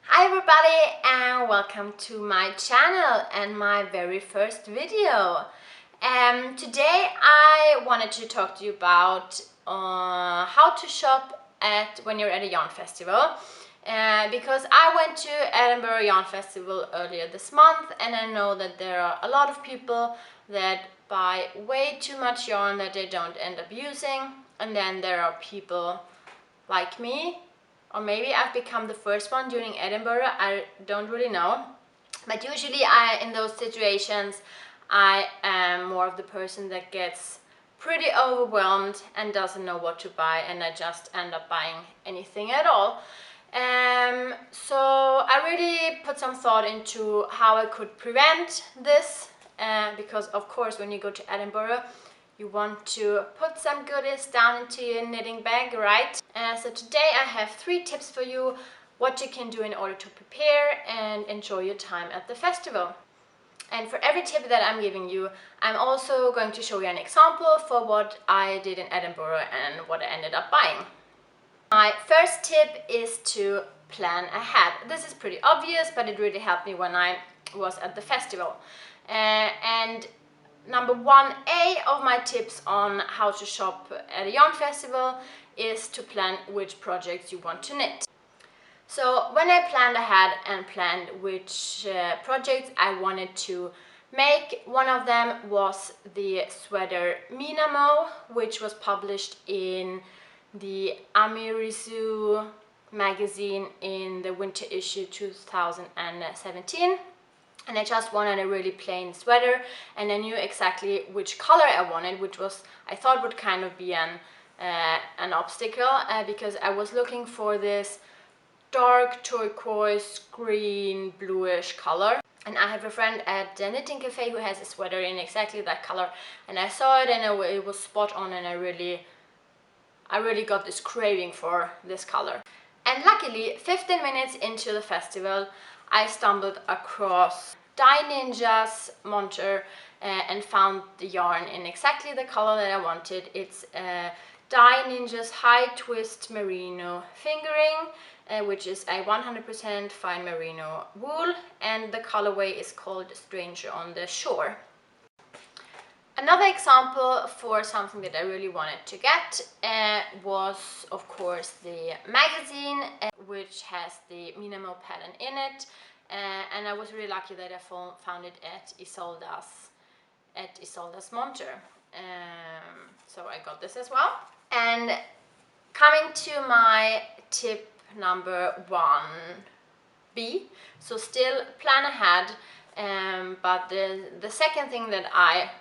Hi everybody and welcome to my channel and my very first video. Today I wanted to talk to you about how to shop when you're at a yarn festival. Because I went to Edinburgh Yarn Festival earlier this month, and I know that there are a lot of people that buy way too much yarn that they don't end up using, and then there are people like me, or maybe I've become the first one during Edinburgh, I don't really know. But usually in those situations, I am more of the person that gets pretty overwhelmed and doesn't know what to buy, and I just end up buying anything at all. So I really put some thought into how I could prevent this, because of course when you go to Edinburgh, you want to put some goodies down into your knitting bag, right? So today I have 3 tips for you what you can do in order to prepare and enjoy your time at the festival. And for every tip that I'm giving you, I'm also going to show you an example for what I did in Edinburgh and what I ended up buying. My first tip is to plan ahead. This is pretty obvious, but it really helped me when I was at the festival. And number 1A of my tips on how to shop at a yarn festival is to plan which projects you want to knit. So when I planned ahead and planned which projects I wanted to make, one of them was the sweater Minamo, which was published in the Amirizu magazine in the winter issue 2017. And I just wanted a really plain sweater, and I knew exactly which color I wanted, which was, I thought, would kind of be an obstacle, because I was looking for this dark turquoise, green, bluish color. And I have a friend at the Knitting Cafe who has a sweater in exactly that color, and I saw it and it was spot on, and I really got this craving for this color. And luckily, 15 minutes into the festival, I stumbled across Dye Ninja's monter and found the yarn in exactly the color that I wanted. It's Dye Ninja's High Twist Merino fingering, which is a 100% fine merino wool, and the colorway is called Stranger on the Shore. Another example for something that I really wanted to get was, of course, the magazine, which has the Minamo pattern in it, and I was really lucky that I found it at Isolda's monter. So I got this as well. And coming to my tip number 1B, so still plan ahead, but the second thing that I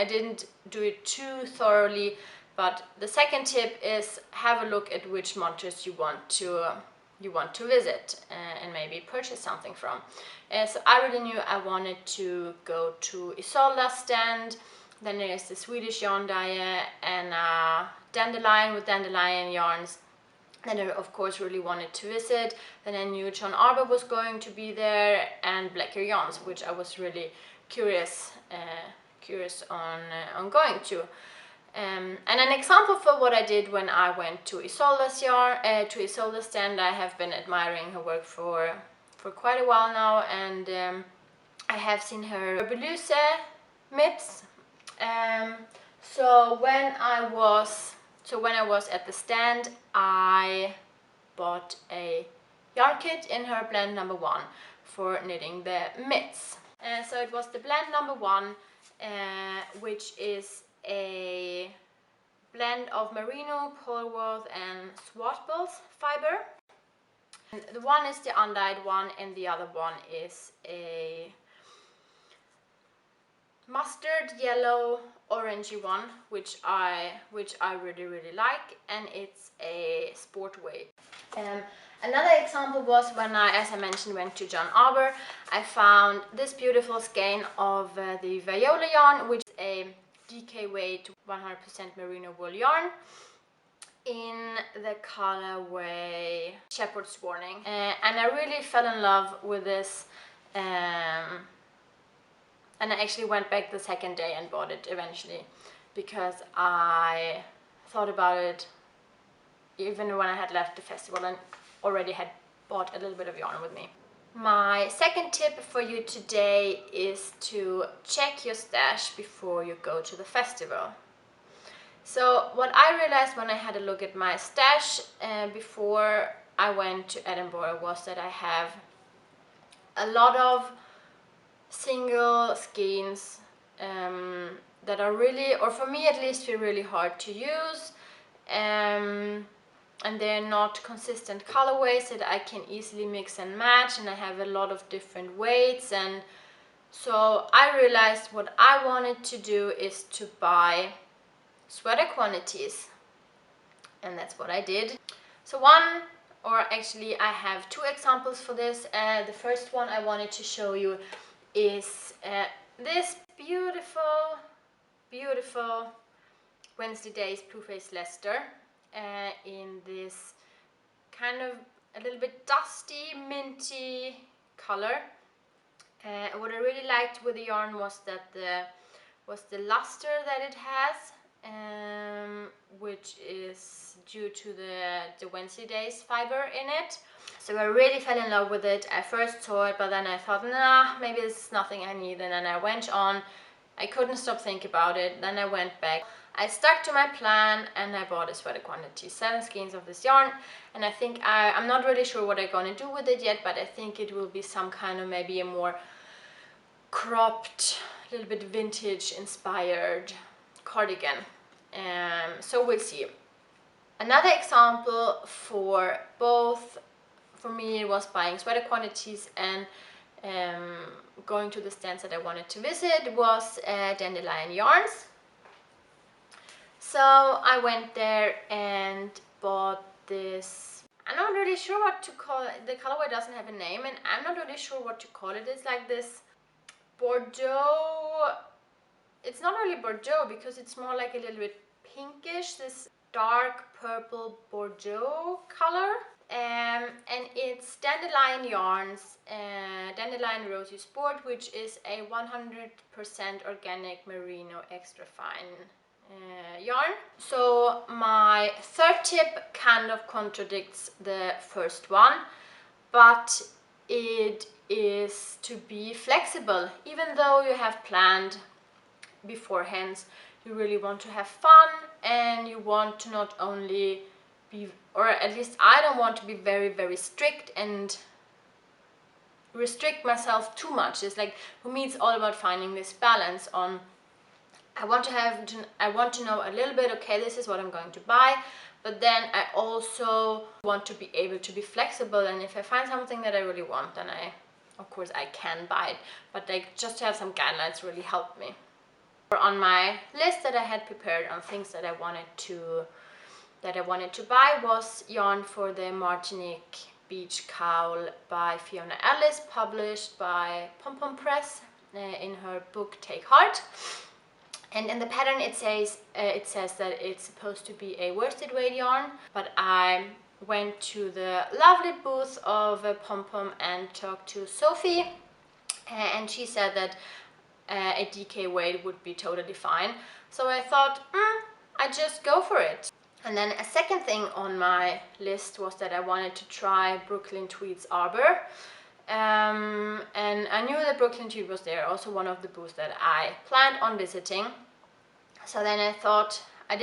didn't do it too thoroughly, but the second tip is have a look at which monters you want to visit and maybe purchase something from. So I really knew I wanted to go to Isolda's stand. Then there's the Swedish yarn dye and Dandelion with dandelion yarns. Then I of course really wanted to visit. Then I knew John Arbor was going to be there, and Blacker Yarns, which I was really curious on going to. And an example for what I did when I went to Isolda's stand, I have been admiring her work for quite a while now, and I have seen her Belusse mitts. So when I was at the stand, I bought a yarn kit in her blend number 1 for knitting the mitts. So it was the blend number 1, which is a blend of merino, polwarth and swaddles fiber. And the one is the undyed one, and the other one is a mustard yellow orangey one, which I really like, and it's a sport weight. Another example was when I, as I mentioned, went to John Arbor. I found this beautiful skein of the Viola yarn, which is a DK weight 100% merino wool yarn in the colorway Shepherd's Warning, and I really fell in love with this, and I actually went back the second day and bought it eventually, because I thought about it even when I had left the festival and already had bought a little bit of yarn with me. My second tip for you today is to check your stash before you go to the festival. So what I realized when I had a look at my stash before I went to Edinburgh was that I have a lot of single skeins that are really, or for me at least, feel really hard to use, and they're not consistent colorways that I can easily mix and match, and I have a lot of different weights. And so I realized what I wanted to do is to buy sweater quantities, and that's what I did. So actually I have two examples for this. The first one I wanted to show you is this beautiful Wednesday Days Blueface Leicester in this kind of a little bit dusty, minty color. What I really liked with the yarn was that the luster that it has, which is due to the Wednesday Days fiber in it. So I really fell in love with it. I first saw it, but then I thought, nah, maybe this is nothing I need. And then I went on. I couldn't stop thinking about it. Then I went back. I stuck to my plan and I bought a sweater quantity, 7 skeins of this yarn. And I think I'm not really sure what I'm gonna do with it yet, but I think it will be some kind of maybe a more cropped, a little bit vintage inspired cardigan. So we'll see. Another example for me it was buying sweater quantities and going to the stands that I wanted to visit was Dandelion Yarns. So I went there and bought this, I'm not really sure what to call it. The colorway doesn't have a name and I'm not really sure what to call it. It's like this Bordeaux, it's not really Bordeaux because it's more like a little bit pinkish, this dark purple Bordeaux color. And it's Dandelion Yarns, Dandelion Rosy Sport, which is a 100% organic merino extra fine yarn. So my third tip kind of contradicts the first one, but it is to be flexible. Even though you have planned beforehand, you really want to have fun and you want to not only be, or at least I don't want to be very strict and restrict myself too much. It's like, for me it's all about finding this balance on, I want to know a little bit, okay, this is what I'm going to buy, but then I also want to be able to be flexible, and if I find something that I really want, then of course I can buy it, but like just to have some guidelines really helped me. On my list that I had prepared on things that I wanted to buy was yarn for the Martinique Beach Cowl by Fiona Ellis, published by Pom Pom Press in her book Take Heart. And in the pattern it says that it's supposed to be a worsted weight yarn, but I went to the lovely booth of Pom Pom and talked to Sophie, and she said that a DK weight would be totally fine. So I thought, I'd just go for it. And then a second thing on my list was that I wanted to try Brooklyn Tweed's Arbor. And I knew that Brooklyn Tweed was there, also one of the booths that I planned on visiting. So then I thought, I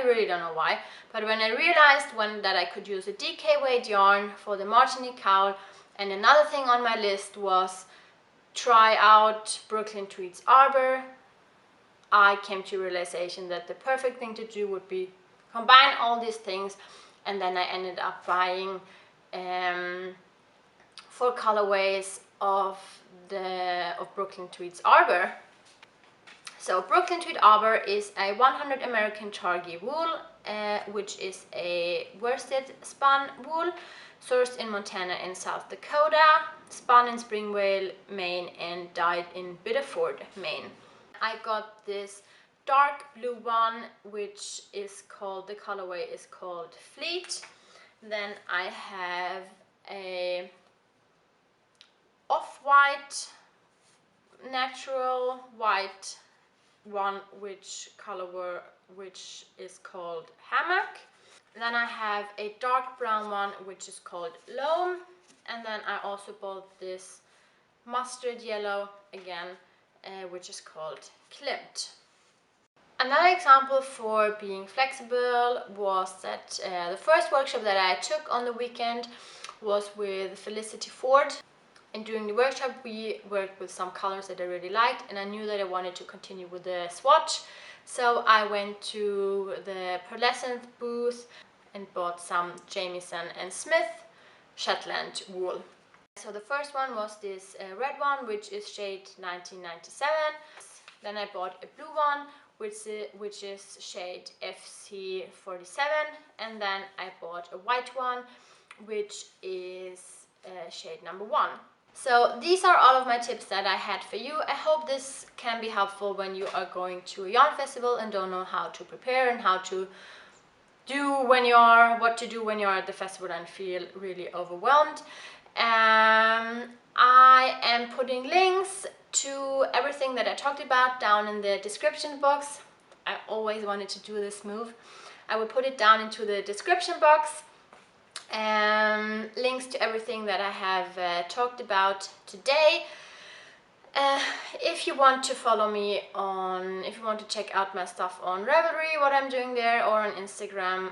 really don't know why, but when I realized that I could use a DK weight yarn for the Martinique cowl, and another thing on my list was try out Brooklyn Tweed's Arbor, I came to realization that the perfect thing to do would be combine all these things, and then I ended up buying 4 colorways of Brooklyn Tweed's Arbor. So Brooklyn Tweed Arbor is a 100 American Targhee wool, which is a worsted spun wool, sourced in Montana and South Dakota, spun in Springvale, Maine, and dyed in Biddeford, Maine. I got this dark blue one, which is called, the colorway is called Fleet. Then I have a off-white, natural white one, which is called Hammock. Then I have a dark brown one which is called Loam, and then I also bought this mustard yellow again, which is called Klimt. Another example for being flexible was that the first workshop that I took on the weekend was with Felicity Ford, and during the workshop we worked with some colors that I really liked, and I knew that I wanted to continue with the swatch, so I went to the pearlescent booth and bought some Jamieson and Smith Shetland wool. So the first one was this red one, which is shade 1997. Then I bought a blue one, which is shade FC47, and then I bought a white one, which is shade number 1. So these are all of my tips that I had for you. I hope this can be helpful when you are going to a yarn festival and don't know how to prepare and how to what to do when you're at the festival and feel really overwhelmed. I am putting links to everything that I talked about down in the description box. I always wanted to do this move. I will put it down into the description box. Links to everything that I have talked about today. If you want to follow me if you want to check out my stuff on Ravelry, what I'm doing there, or on Instagram,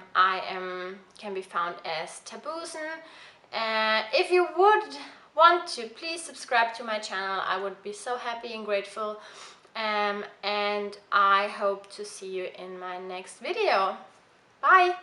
can be found as Tabusen. If you would want to, please subscribe to my channel. I would be so happy and grateful. And I hope to see you in my next video. Bye!